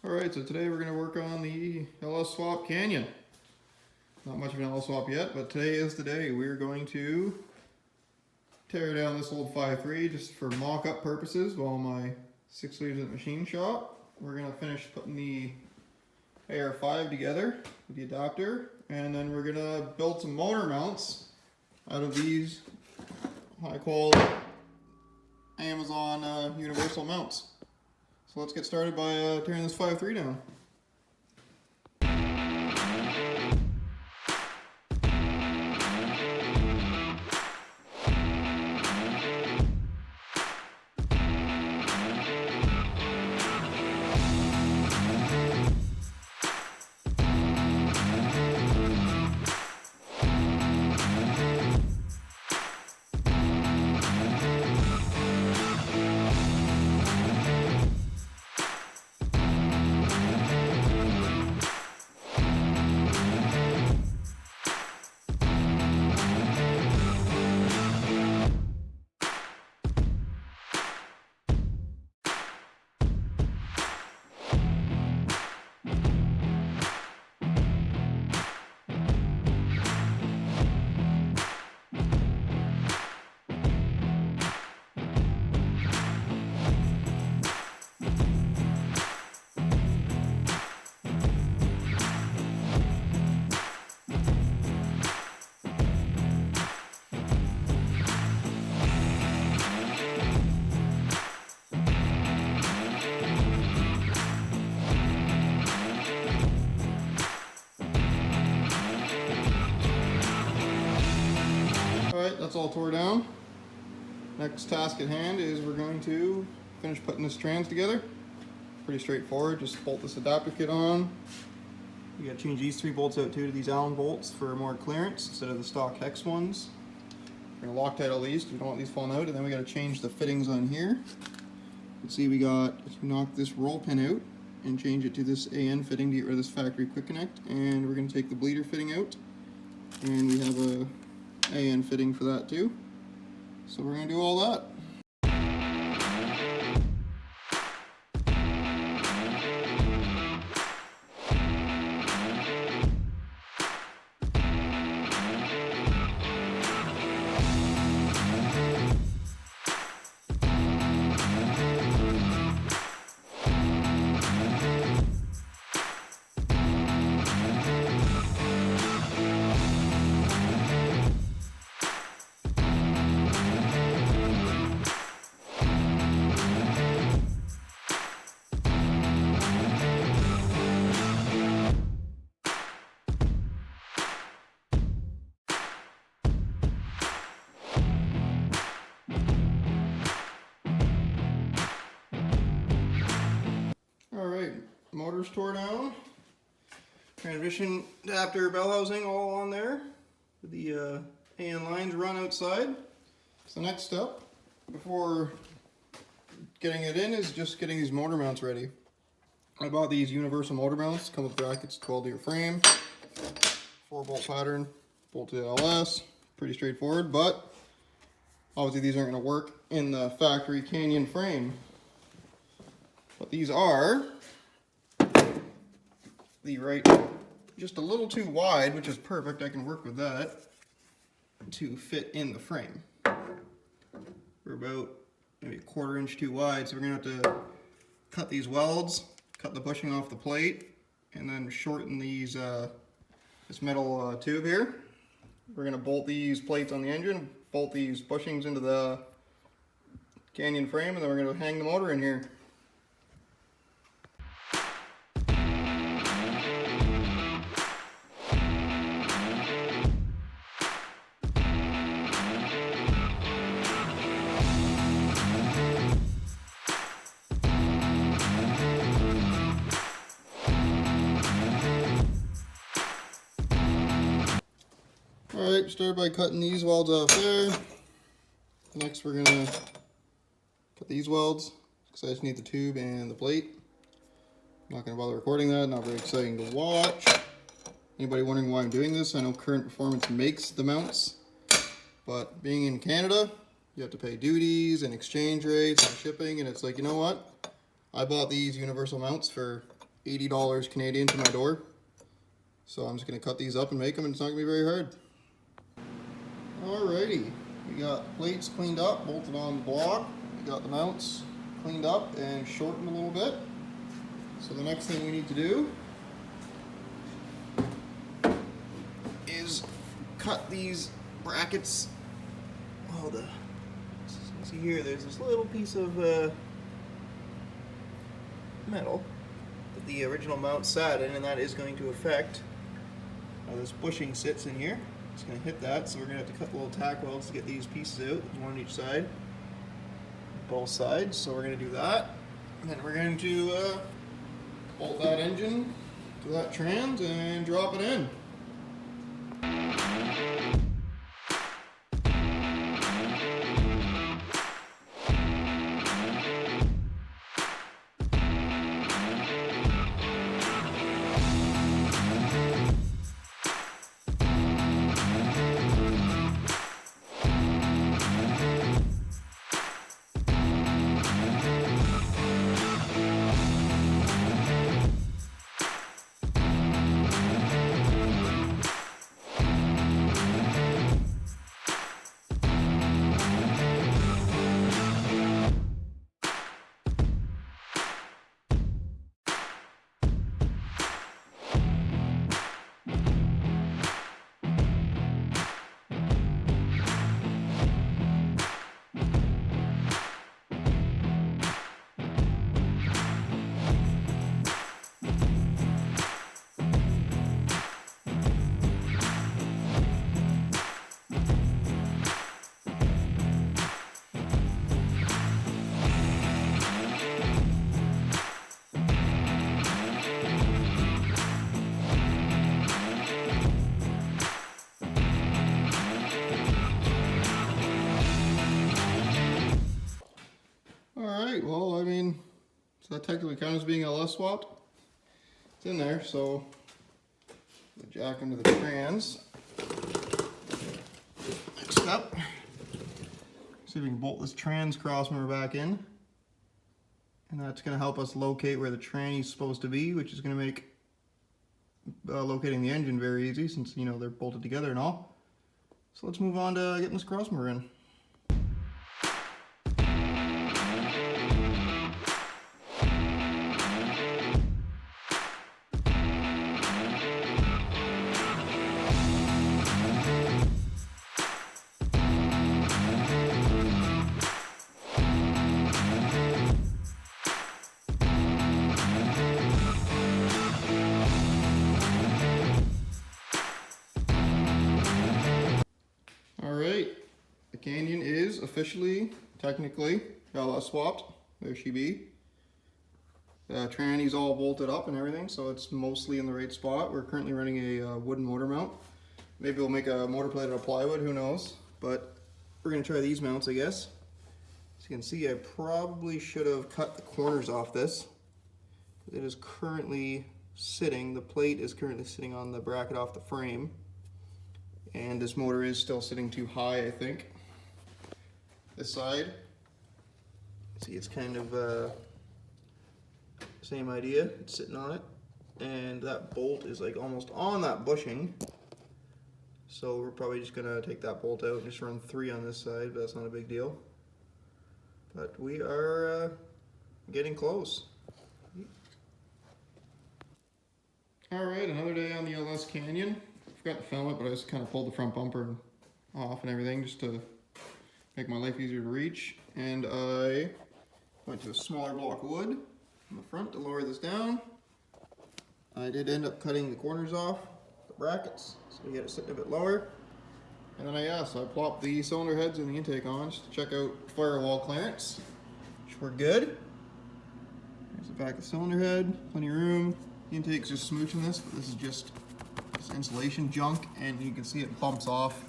Alright, so today we're going to work on the LS Swap Canyon. Not much of an LS Swap yet, but today is the day. We're going to tear down this old 5.3 just for mock-up purposes while my 6 leaves at the machine shop. We're going to finish putting the AR5 together with the adapter, and then we're going to build some motor mounts out of these high-quality Amazon universal mounts. So let's get started by tearing this 5.3 down. Alright, that's all tore down. Next task at hand is we're going to finish putting this trans together. Pretty straightforward, just bolt this adapter kit on. You gotta change these 3 bolts out too to these Allen bolts for more clearance instead of the stock hex ones. We're gonna Loctite all these, we don't want these falling out, and then we gotta change the fittings on here. You can see we got to knock this roll pin out and change it to this AN fitting to get rid of this factory quick connect, and we're gonna take the bleeder fitting out, and we have a AN fitting for that too. So we're going to do all that. Alright, motor's tore down, transmission adapter bell housing all on there, with the AN lines run outside. So the next step before getting it in is just getting these motor mounts ready. I bought these universal motor mounts, come with brackets, 12 to your frame, 4-bolt pattern, bolt to LS, pretty straightforward, but obviously these aren't going to work in the factory Canyon frame. But these are the right, just a little too wide, which is perfect. I can work with that to fit in the frame. We're about maybe a 1/4 inch too wide, so we're gonna have to cut these welds, cut the bushing off the plate, and then shorten these this metal tube here. We're gonna bolt these plates on the engine, bolt these bushings into the Canyon frame, and then we're gonna hang the motor in here. Alright, start by cutting these welds off there. Next we're gonna cut these welds because I just need the tube and the plate. I'm not gonna bother recording that, not very exciting to watch. Anybody wondering why I'm doing this? I know Current Performance makes the mounts, but being in Canada, you have to pay duties and exchange rates and shipping, and it's like, you know what? I bought these universal mounts for $80 Canadian to my door. So I'm just gonna cut these up and make them, and it's not gonna be very hard. Alrighty, we got plates cleaned up, bolted on the block. We got the mounts cleaned up and shortened a little bit. So the next thing we need to do is cut these brackets. Oh, see here, there's this little piece of metal that the original mount sat in, and that is going to affect how this bushing sits in here. It's going to hit that, so we're going to have to cut the little tack welds to get these pieces out, one on each side, both sides. So we're going to do that, and then we're going to bolt that engine to that trans and drop it in. Alright, well, I mean, so that technically counts as being LS swapped. It's in there, so the jack into the trans. Next up, see if we can bolt this trans crossmember back in. And that's going to help us locate where the tranny's supposed to be, which is going to make locating the engine very easy, since, you know, they're bolted together and all. So let's move on to getting this crossmember in. Alright, the Canyon is officially, technically, LS swapped. There she be. The tranny's all bolted up and everything, so it's mostly in the right spot. We're currently running a wooden motor mount. Maybe we'll make a motor plate out of plywood, who knows. But we're going to try these mounts, I guess. As you can see, I probably should have cut the corners off this. It is currently sitting, the plate is currently sitting on the bracket off the frame. And this motor is still sitting too high, I think. This side, see, it's kind of same idea. It's sitting on it, and that bolt is like almost on that bushing. So we're probably just gonna take that bolt out and just run 3 on this side, but that's not a big deal. But we are getting close. All right, another day on the LS Canyon. Forgot to film it, but I just kind of pulled the front bumper off and everything just to make my life easier to reach. And I went to a smaller block of wood on the front to lower this down. I did end up cutting the corners off, the brackets, so we get it sitting a bit lower. And then so I plopped the cylinder heads and the intake on just to check out firewall clearance, which we're good. There's the back of the cylinder head, plenty of room. The intake's just smooching this, but this is just insulation junk, and you can see it bumps off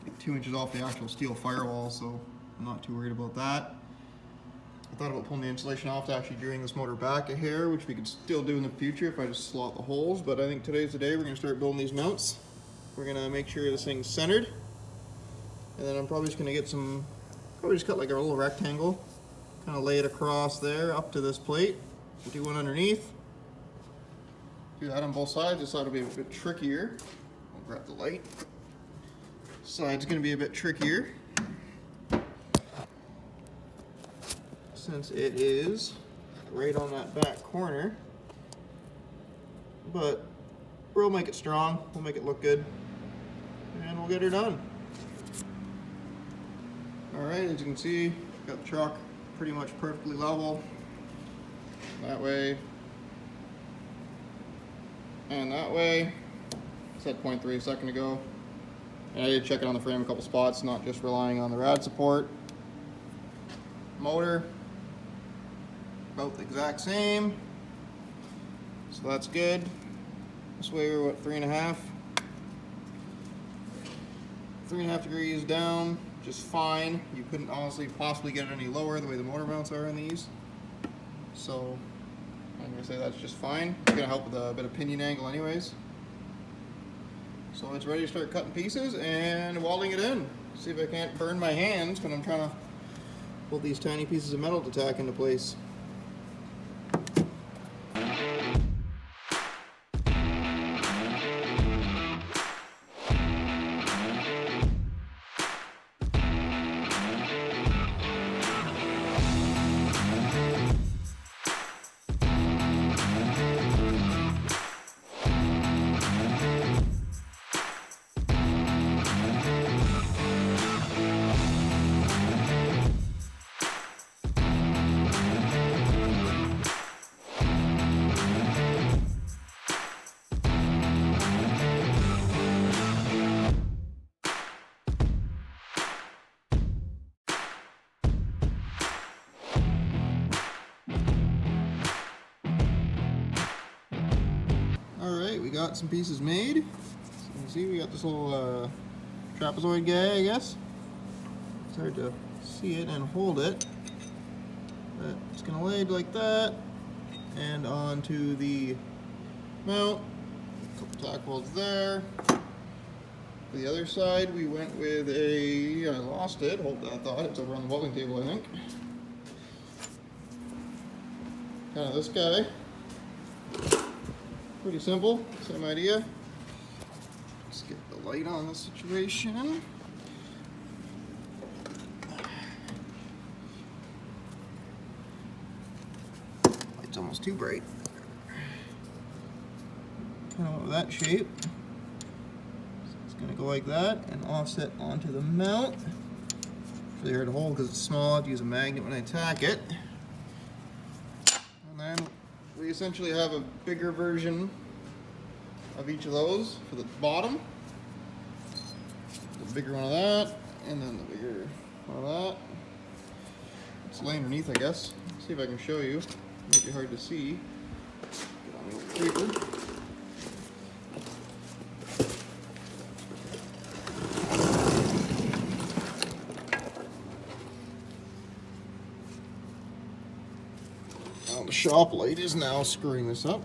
like 2 inches off the actual steel firewall, so I'm not too worried about that. I thought about pulling the insulation off to actually gearing this motor back a hair, which we could still do in the future if I just slot the holes, but I think today's the day we're going to start building these mounts. We're going to make sure this thing's centered, and then I'm probably just going to get probably just cut like a little rectangle, kind of lay it across there up to this plate, do one underneath, do that on both sides. This side will be a bit trickier. I'll grab the light. This side's going to be a bit trickier since it is right on that back corner, but we'll make it strong, we'll make it look good, and we'll get her done. Alright, as you can see, got the truck pretty much perfectly level. That way, and that way. Set 0.3 a second ago. And I did check it on the frame a couple spots, not just relying on the rad support. Motor, about the exact same. So that's good. This way we're what, 3.5? 3.5 degrees down, just fine. You couldn't honestly possibly get it any lower the way the motor mounts are in these. So I'm gonna say that's just fine. It's gonna help with a bit of pinion angle anyways. So it's ready to start cutting pieces and welding it in. See if I can't burn my hands when I'm trying to pull these tiny pieces of metal to tack into place. Alright, we got some pieces made. So you can see we got this little trapezoid guy, I guess. It's hard to see it and hold it. But it's going to lay like that. And onto the mount. A couple tack welds there. For the other side, we went with a, I lost it, hold that thought, it's over on the welding table, I think. Kind of this guy. Pretty simple, same idea. Let's get the light on this situation. Light's almost too bright. Kind of with that shape. So it's going to go like that and offset onto the mount. It's really hard to hold because it's small. I have to use a magnet when I tack it. And then we essentially have a bigger version of each of those for the bottom. The bigger one of that, and then the bigger one of that. It's laying underneath, I guess. Let's see if I can show you. Might be hard to see. Get on the old paper. Well, the shop light is now screwing this up.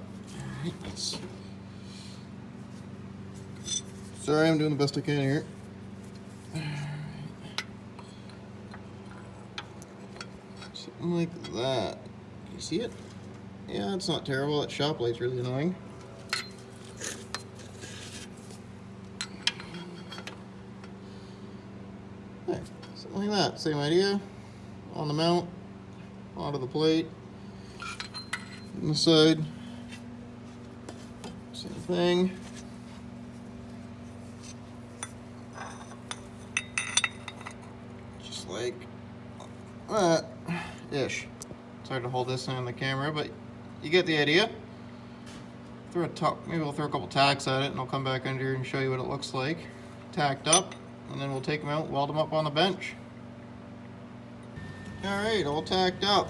Sorry, I'm doing the best I can here. Something like that. Can you see it? Yeah, it's not terrible. That shop light's really annoying. Okay, something like that. Same idea. On the mount, onto the plate. On the side, same thing. Just like that ish. It's hard to hold this on the camera, but you get the idea. Maybe we'll throw a couple tacks at it and I'll come back under here and show you what it looks like. Tacked up, and then we'll take them out, weld them up on the bench. Alright, all tacked up.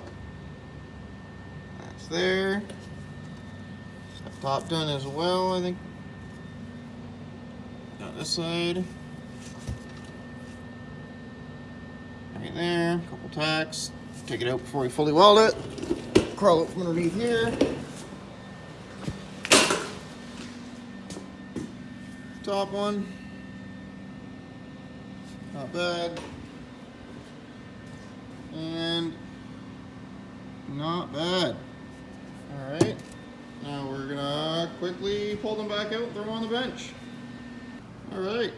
That's there. Got top done as well, I think. Got this side. Right there, a couple tacks. Take it out before we fully weld it. Crawl out from underneath here. Top one. Not bad. And not bad. Alright. Now we're gonna quit quickly pulled them back out, throw them on the bench. All right.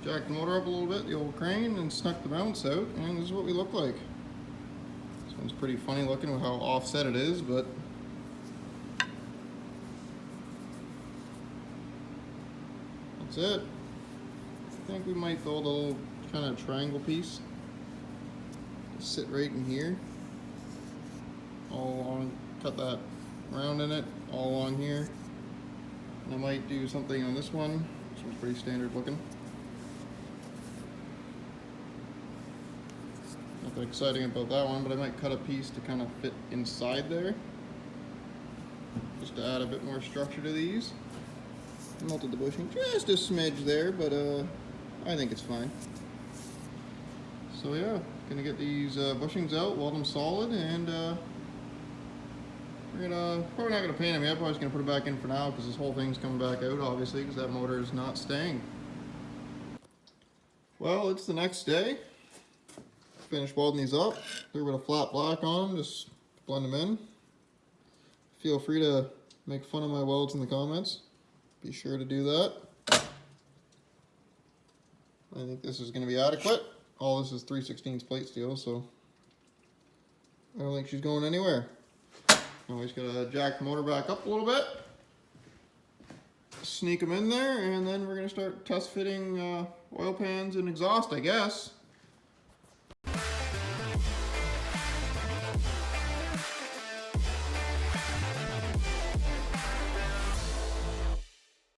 Jacked the motor up a little bit, the old crane, and snuck the mounts out, and this is what we look like. This one's pretty funny looking with how offset it is, but that's it. I think we might build a little kind of triangle piece. Just sit right in here. All along, cut that round in it, all along here. And I might do something on this one. This one's pretty standard looking. Nothing exciting about that one, but I might cut a piece to kind of fit inside there. Just to add a bit more structure to these. Melted the bushing just a smidge there, but I think it's fine. So yeah, gonna get these bushings out, weld them solid, and we're probably not gonna paint them yet. Probably just gonna put it back in for now because this whole thing's coming back out, obviously, because that motor is not staying. Well, it's the next day. Finished welding these up. Threw a bit of flat black on them, just blend them in. Feel free to make fun of my welds in the comments. Be sure to do that. I think this is going to be adequate. All this is 3/16 plate steel, so I don't think she's going anywhere. Now we just got to jack the motor back up a little bit. Sneak them in there, and then we're going to start test fitting oil pans and exhaust, I guess.